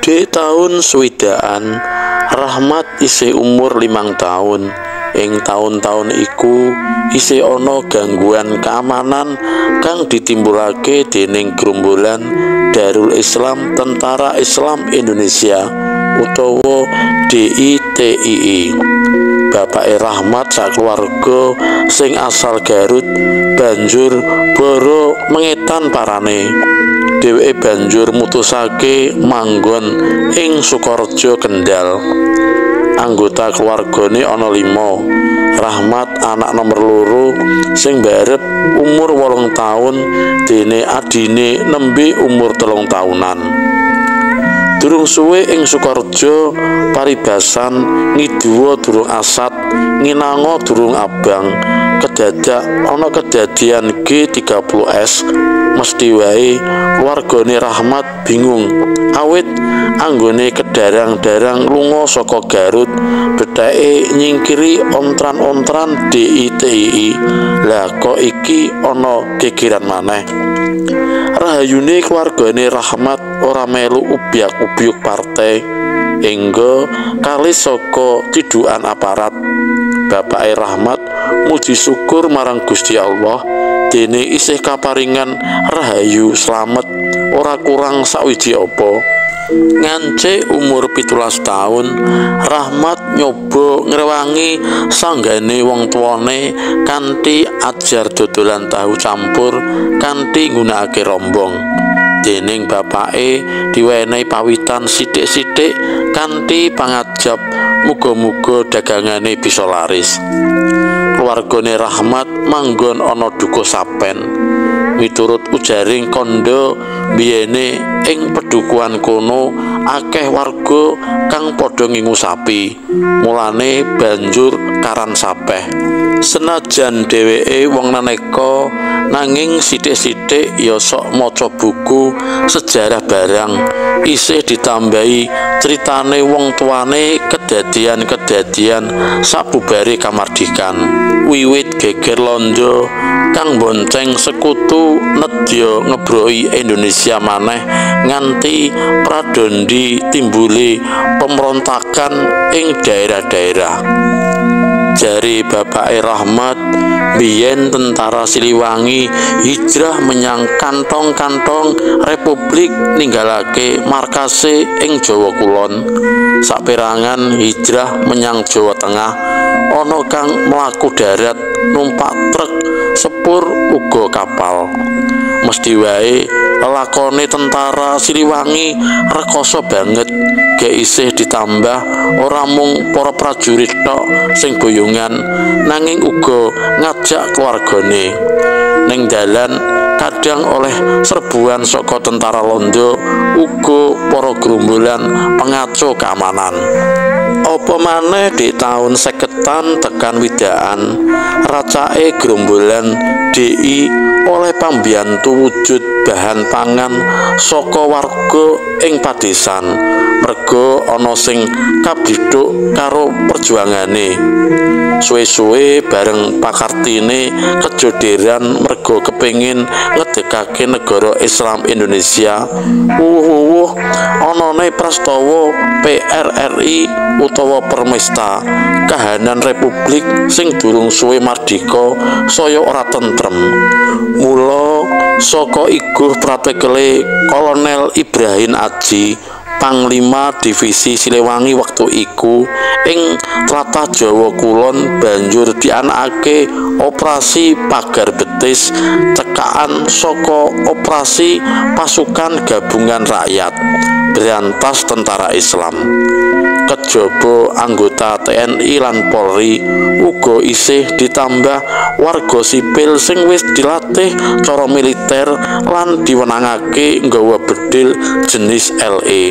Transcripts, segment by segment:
Di taun swidaan Rahmat isih umur 5 taun. Ing taun-taun iku isih ana gangguan keamanan kang ditimbulake dening gerombolan Darul Islam Tentara Islam Indonesia utawa DITII. Bapake Rahmat sakeluarga sing asal Garut banjur boro mengetan parane. Dheweke banjur mutusake manggon ing Sukorejo, Kendal. Anggota keluargane ana 5. Rahmat anak nomor 2 sing barep umur 8 taun, dene adine nembe umur 3 taunan. Durung suwe ing Sukorejo, paribasan Ngiduwa durung asat, Nginango durung abang. Kedadak ana kedadian G30S. Mesti wae keluargane Rahmat bingung awit anggone kedarang-darang lunga saka Garut betheke nyingkiri ontran-ontran DITII. Lah kok iki ana gegeran maneh. Rahayune keluargane Rahmat ora melu ubyak-ubyuk partai, engga kali saka cidukan aparat. Bapake Rahmat muji syukur marang Gusti Allah dene isih kaparingan rahayu slamet, ora kurang sawiji apa. Ngance umur 17 taun, Rahmat nyoba ngrewangi sanggane wong tuane kanthi ajar dodolan tahu campur kanthi nggunakake rombong. Dening bapake diwenehi pawitan sithik-sithik kanthi pangajab muga-muga dagangane bisa laris. Keluargane Rahmat manggon ana dukuh sapen. Miturut ujaring kondo biyene ing pedukuhan kono akeh warga kang padha ngingu sapi, mulane banjur karan sapeh. Senajan dheweke wong naneka, nanging sithik-sithik ya sok maca buku sejarah barang, isih ditambahi critane wong tuane kedadian-kedadian sabubare kamardikan. Wiwit geger londo kang bonceng sekutu nedya ngebroki Indonesia maneh nganti pradondi timbuli pemberontakan ing daerah-daerah. Jari bapake Rahmat, biyen tentara Siliwangi hijrah menyang kantong-kantong Republik ninggalake markase ing Jawa Kulon. Saperangan hijrah menyang Jawa Tengah, ana kang mlaku darat numpak truk, sepur uga kapal. Mesti wae lakone tentara Siliwangi rekoso banget, gek isih ditambah ora mung para prajurit tok sing boyongan, nanging uga ngajak keluargane. Ning dalan kadang oleh serbuan saka tentara Londo, uga para gerombolan pengaco keamanan. Apa maneh di taun 50-an tekan widaan, racake gerombolan DI oleh pambiyantu wujud bahan pangan saka warga ing padesan, merga ana sing kabidhuk karo perjuangane. Suwe-suwe bareng pakartine kejoderan merga kepengin ngedekake negara Islam Indonesia. Anane prastawa PRRI utawa Permesta, kahanan republik sing durung suwe mardika saya ora tentrem. Mula saka iguh pratekele Kolonel Ibrahim Aji, Panglima Divisi Siliwangi wektu iku, ing tlatah Jawa Kulon banjur dianakake operasi Pagar Betis, cekakan saka operasi Pasukan Gabungan Rakyat Berantas Tentara Islam. Kejaba anggota TNI lan Polri uga isih ditambah warga sipil sing wis dilatih cara militer lan diwenangake nggawa bedil jenis LE.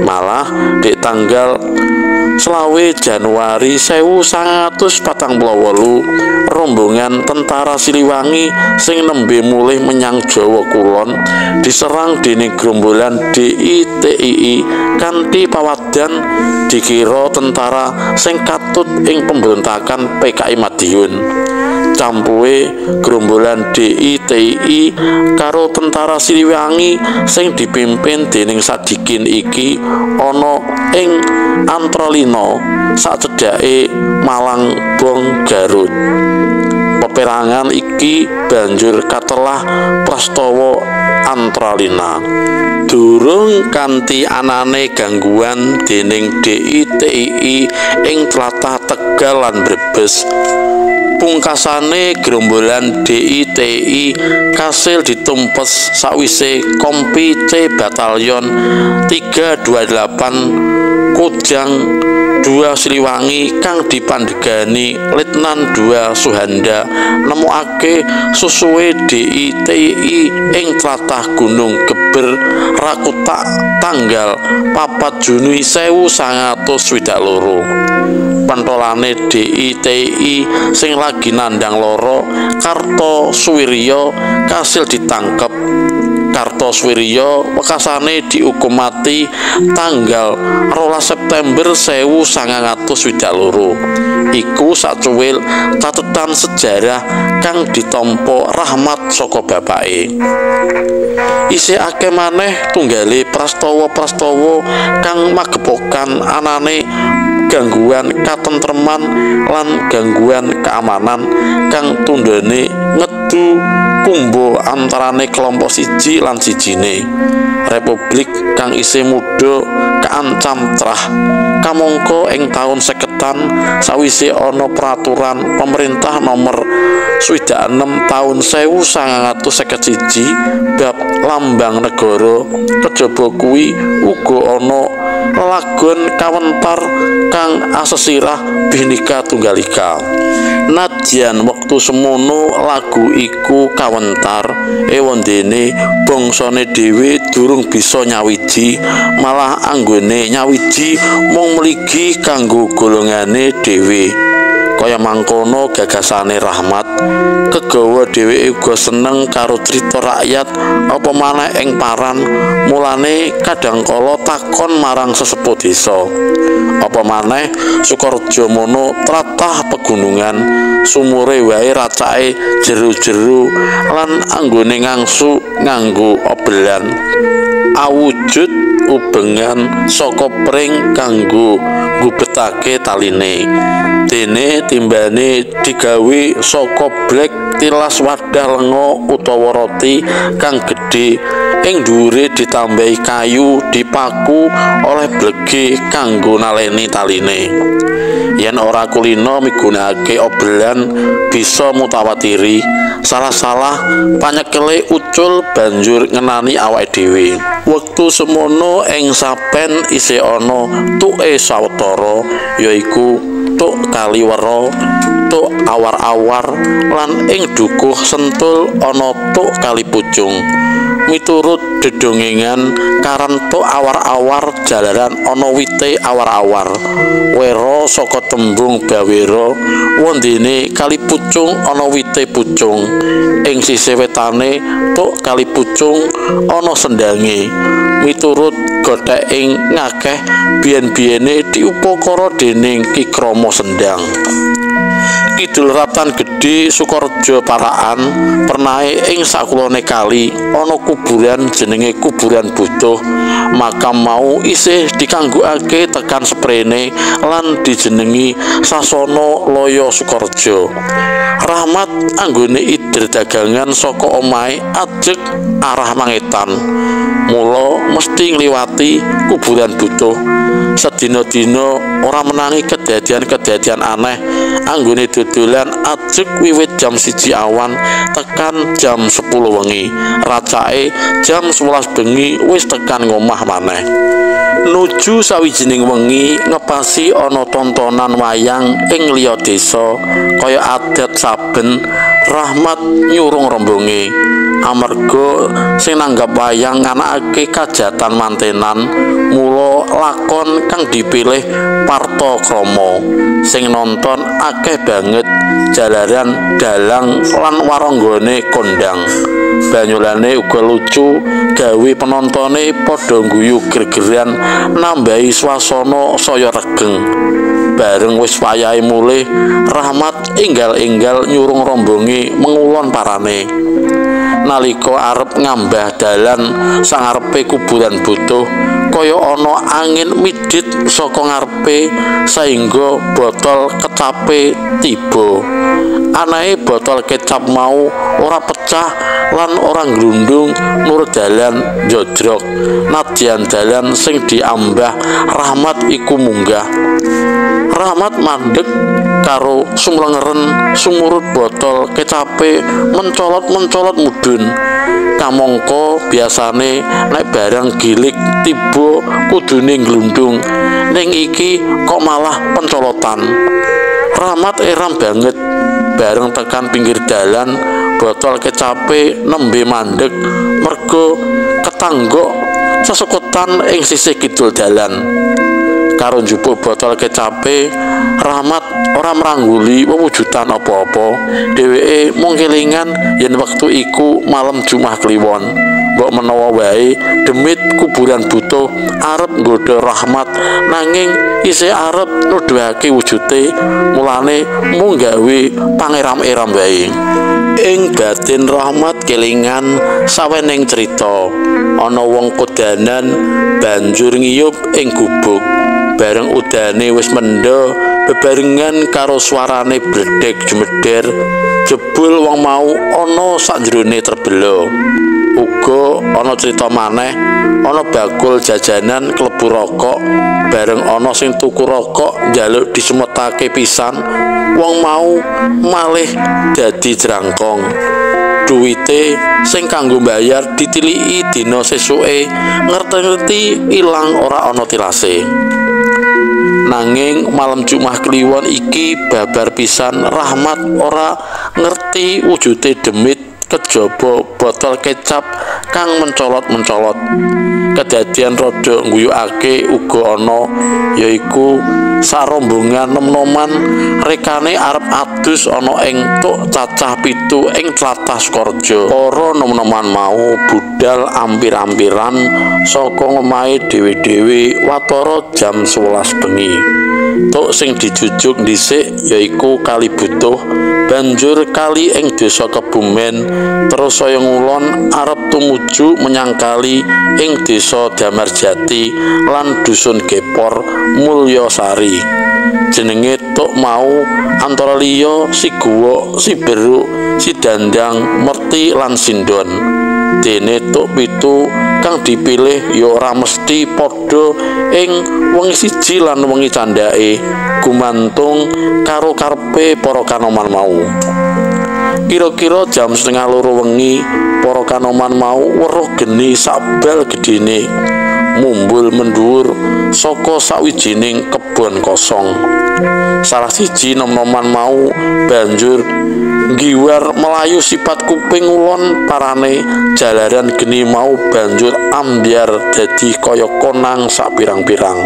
Malah di tanggal 20 Januari 1948 rombongan tentara Siliwangi sing nembe mulih menyang Jawa Kulon diserang dening gerombolan DITII kanthi pawadan dikira tentara sing katut ing pemberontakan PKI Madiun. kecampuhe gerombolan DITI karo Tentara Siliwangi sing dipimpin dening Sadikin iki ana ing Antralina sacedhake Malangbong Garut. Peperangan iki banjur katelah prastawa Antralina. Durung kanthi anane gangguan dening DITI ing tlatah Tegal lan Brebes, pungkasane gerombolan DITI kasil ditumpes sawise Kompi C Batalyon 328 Kujang 2 Siliwangi kang dipandhegani Letnan 2 Suhanda nemokake susuwe DITI ing tlatah Gunung Geber Rakutak tanggal 4 Juni 1922. Pentolane DITI sing lagi nandhang loro Kartosuwirya kasil ditangkep. Kartosuwirya wekasane diukum mati tanggal 12 September 1922. Iku sacuwil catetan sejarah kang ditampa Rahmat saka bapake. Isih akeh maneh tunggale prastawa-prastawa kang magepokan anane gangguan katentreman lan gangguan keamanan kang tundhone ngedu kumbo antarane kelompok siji lan sijine. Republik kang isih muda kaancam trah. Kamangka ing taun 50-an sawise ana peraturan pemerintah nomor 26 tahun 1951 bab lambang negara, kejaba kuwi uga ana lelagon kawentar kang asesirah Bhinneka Tunggal Ika. Nadyan wektu semono lagu iku kawentar ewondene bangsane dhewe durung bisa nyawiji, malah anggone nyawiji mung mligi kanggo golongane dhewe. Kaya mangkono gagasane Rahmat, kegawa dheweke uga seneng karo crita rakyat apa maneh ing paran, mulane kadangkala takon marang sesepuh desa. Apa maneh Sukorejo mono tlatah pegunungan, sumure wae racake jero-jero lan anggone ngangsu nganggo obelan. Awujud ubengan saka pring kanggo ngubetake taline. Dene timbane digawe saka blek tilas wadah lenga utawa roti kang gedhe, ing dhuwure ditambahi kayu dipaku oleh blege kanggo naleni taline. Yen ora kulino migunakake obelan bisa mutawatiri, salah-salah panyekele ucul banjur ngenani awake dhewe. Wektu semono ing Sapen isih ana tuke sawetara, yaiku tuk Kaliwara, tuk Awar-awar, lan ing Dukuh Sentul ana tuk Kalipucung. Miturut dedongengan karan tuk Awar-awar jalaran ana wite awar-awar. Wera saka tembung bawera, wondene Kalipucung ana wite pucung. Ing sisih wetane tuk Kalipucung ana sendange. Miturut gothèking ngakeh biyen-biyene diupakara dening Ki Krama Sendang. Kidul Ratan Gedhe Sukorejo Parakan pernahe ing sakulone kali ana kuburan jenenge Kuburan Butuh. Makam mau isih dikanggokake tekan sprene lan dijenengi Sasana Loyo Sukorejo. Rahmat anggone idir dagangan saka omahe ajeg arah Mangetan. Mula mesti ngliwati Kuburan Butuh. Sedina-dina ora menangi kedadian-kedadian aneh anggone dodolan ajeg wiwit jam 1 awan tekan jam 10 wengi. Racake jam 11 bengi wis tekan ngomah maneh. Nuju sawijining wengi ngepasi ana tontonan wayang ing liya desa kaya adat saben. Rahmat nyurung rombonge amarga sing nanggap wayang nganakake kajatan mantenan, mula lakon kang dipilih Parto Krama. Sing nonton akeh banget jalaran dalang lan waranggane kondang. Banyulane uga lucu, gawe penontone padha ngguyu gregeran nambahi swasana saya regeng. bareng wis wayahe mulih, Rahmat enggal-enggal nyurung rombonge mengulon parane. Nalika arep ngambah dalan sangarepe kuburan Butuh, kaya ana angin midhit saka ngarepe saengga botol kecape tiba. Anahe botol kecap mau ora pecah lan ora glundung nur dalan njojrok. Nadyan dalan sing diambah Rahmat iku munggah. Rahmat mandeg karo sumlengeren sumurut botol kecape mencolot-mencolot mudhun. Kamangka biasane nek barang gilik tiba kudune glundung, ning iki kok malah pencolotan. Rahmat eram banget. Bareng tekan pinggir dalan, botol kecape nembe mandeg merga ketanggok sesukutan ing sisih kidul dalan. Karo njupuk botol kecape, Rahmat ora mrangguli wewujudan apa-apa. Dheweke mung kelingan yen wektu iku malam Jumat Kliwon. Mbok menawa wae demit kuburan Butuh arep nggodha Rahmat, nanging isih arep nuduhake wujude, mulane mung gawe pangeram-eram wae. Ing batin Rahmat kelingan saweneng crita ana wong kodanan banjur ngiyup ing gubuk. Bareng udane wis mendha bebarengan karo swarane bledek jumedher, jebul wong mau ana sakjerone terbelo. Uga ana crita maneh ana bakul jajanan klebu rokok, bareng ana sing tuku rokok njaluk disemetake pisan, wong mau malih dadi jrangkong. Duwite sing kanggo mbayar ditiliki dina sesuke, ngerti-ngerti ilang ora ana tilase. Nanging malam Jumat Kliwon iki babar pisan Rahmat ora ngerti wujude demit kejaba botol kecap kang mencolot-mencolot. Kedadian rada ngguyukake uga ana, yaiku sarombongan nom-noman rekane arep adus ana ing tuk cacah 7 ing tlatah Sukorejo. Para nom-noman mau budal ampir-ampiran saka omahe dhewe-dhewe watara jam 11 bengi. Tuk sing dijujuk dhisik yaiku Kali Butuh, banjur kali ing desa Kebumen, terus saya ngulon arep tumuju menyang kali ing desa Damarjati lan dusun Gepor Mulyasari. Jenenge tuk mau antara liya Si Guwa, Si Beruk, Si Dandang, Merti lan Sindon. Dene tuk 7 kang dipilih ya ora mesti padha ing wengi siji lan wengi candhake, gumantung karo karepe para kanoman mau. Kira-kira jam 1:30 wengi, para kanoman mau weruh geni sakbal gedene mumbul mendhuwur saka sawijining kebon kosong. Salah siji nom-noman mau banjur nggiwar melayu sipat kuping ulon parane, jalaran geni mau banjur ambyar dadi kaya konang sak pirang-pirang.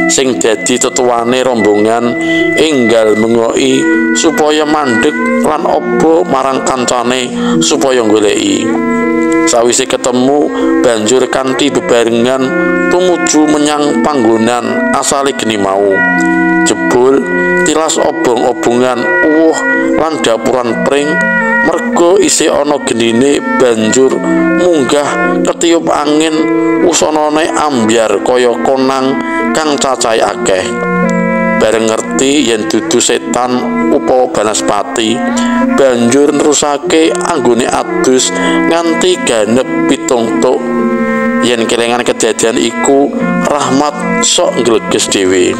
Sing dadi tetuwane rombongan enggal mengoki supaya mandeg lan obo marang kancane supaya goleki. Sawise ketemu banjur kanthi bebarengan tumuju menyang panggonan asale geni mau. Jebul tilas obong-obongan lan dapuran pring, merga isih ana genine banjur munggah ketiup angin, usanane ambyar kaya konang kang cacahe akeh. Bareng ngerti yen dudu setan upawa banaspati, banjur nerusake anggone adus nganti ganep 7 tuk. Yen kelingan kedadian iku, Rahmat sok ngleges dhewe.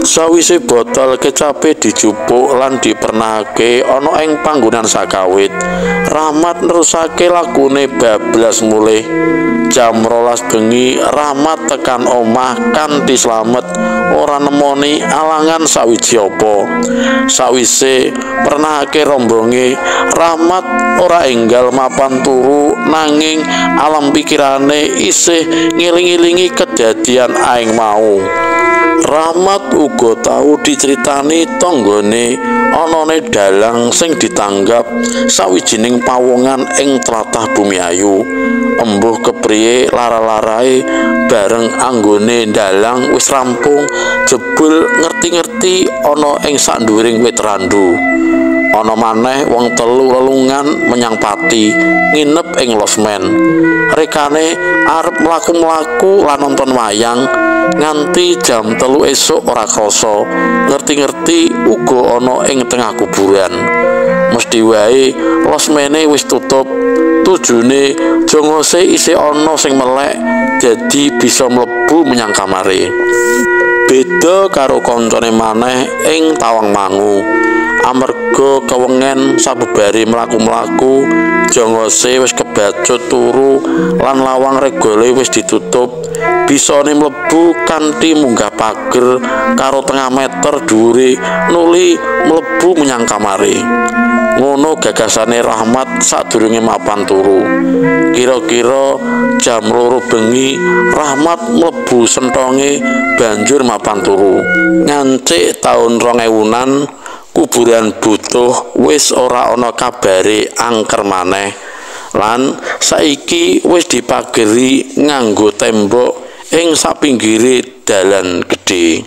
Sawise botol kecape dijupuk lan dipernahake ana ing panggonan sakawit, Rahmat nerusake lakune bablas mulih. Jam 12 bengi Rahmat tekan omah kanthi slamet, ora nemoni alangan sawiji apa. Sawise pernahake rombonge, Rahmat ora enggal mapan turu, nanging alam pikirane isih ngiling-ilingi kedadian aing mau. Rahmat uga tau diceritani tanggane anane dalang sing ditanggap sawijining pawongan ing tlatah Bumiayu. Embuh kepriye lara-larae bareng anggone dalang wis rampung, jebul ngerti-ngerti ana ing sandhuwuring wit randu. Ana maneh wong telu lelungan menyang Pati, nginep ing losmen. Rekane arep mlaku-mlaku lan nonton wayang nganti jam 3 esuk ora krasa. Ngerti-ngerti uga ana ing tengah kuburan. Mesthi wae losmene wis tutup. Tujune jongose isih ana sing melek dadi bisa mlebu menyang kamare. Beda karo kancane maneh ing Tawangmangu. Amarga kewengen sabubare mlaku-mlaku, jongose wis kebacut turu lan lawang regole wis ditutup. Bisane mlebu kanthi munggah pager karo 0,5 meter dhuwure nuli mlebu menyang kamare. Ngono gagasane Rahmat sadurunge mapan turu. Kira-kira jam 2 bengi Rahmat mlebu sentonge banjur mapan turu. Ngancik taun 2000-an kuburan Butuh wis ora ana kabare angker maneh lan saiki wis dipageri nganggo tembok ing sapinggire dalan gedhe.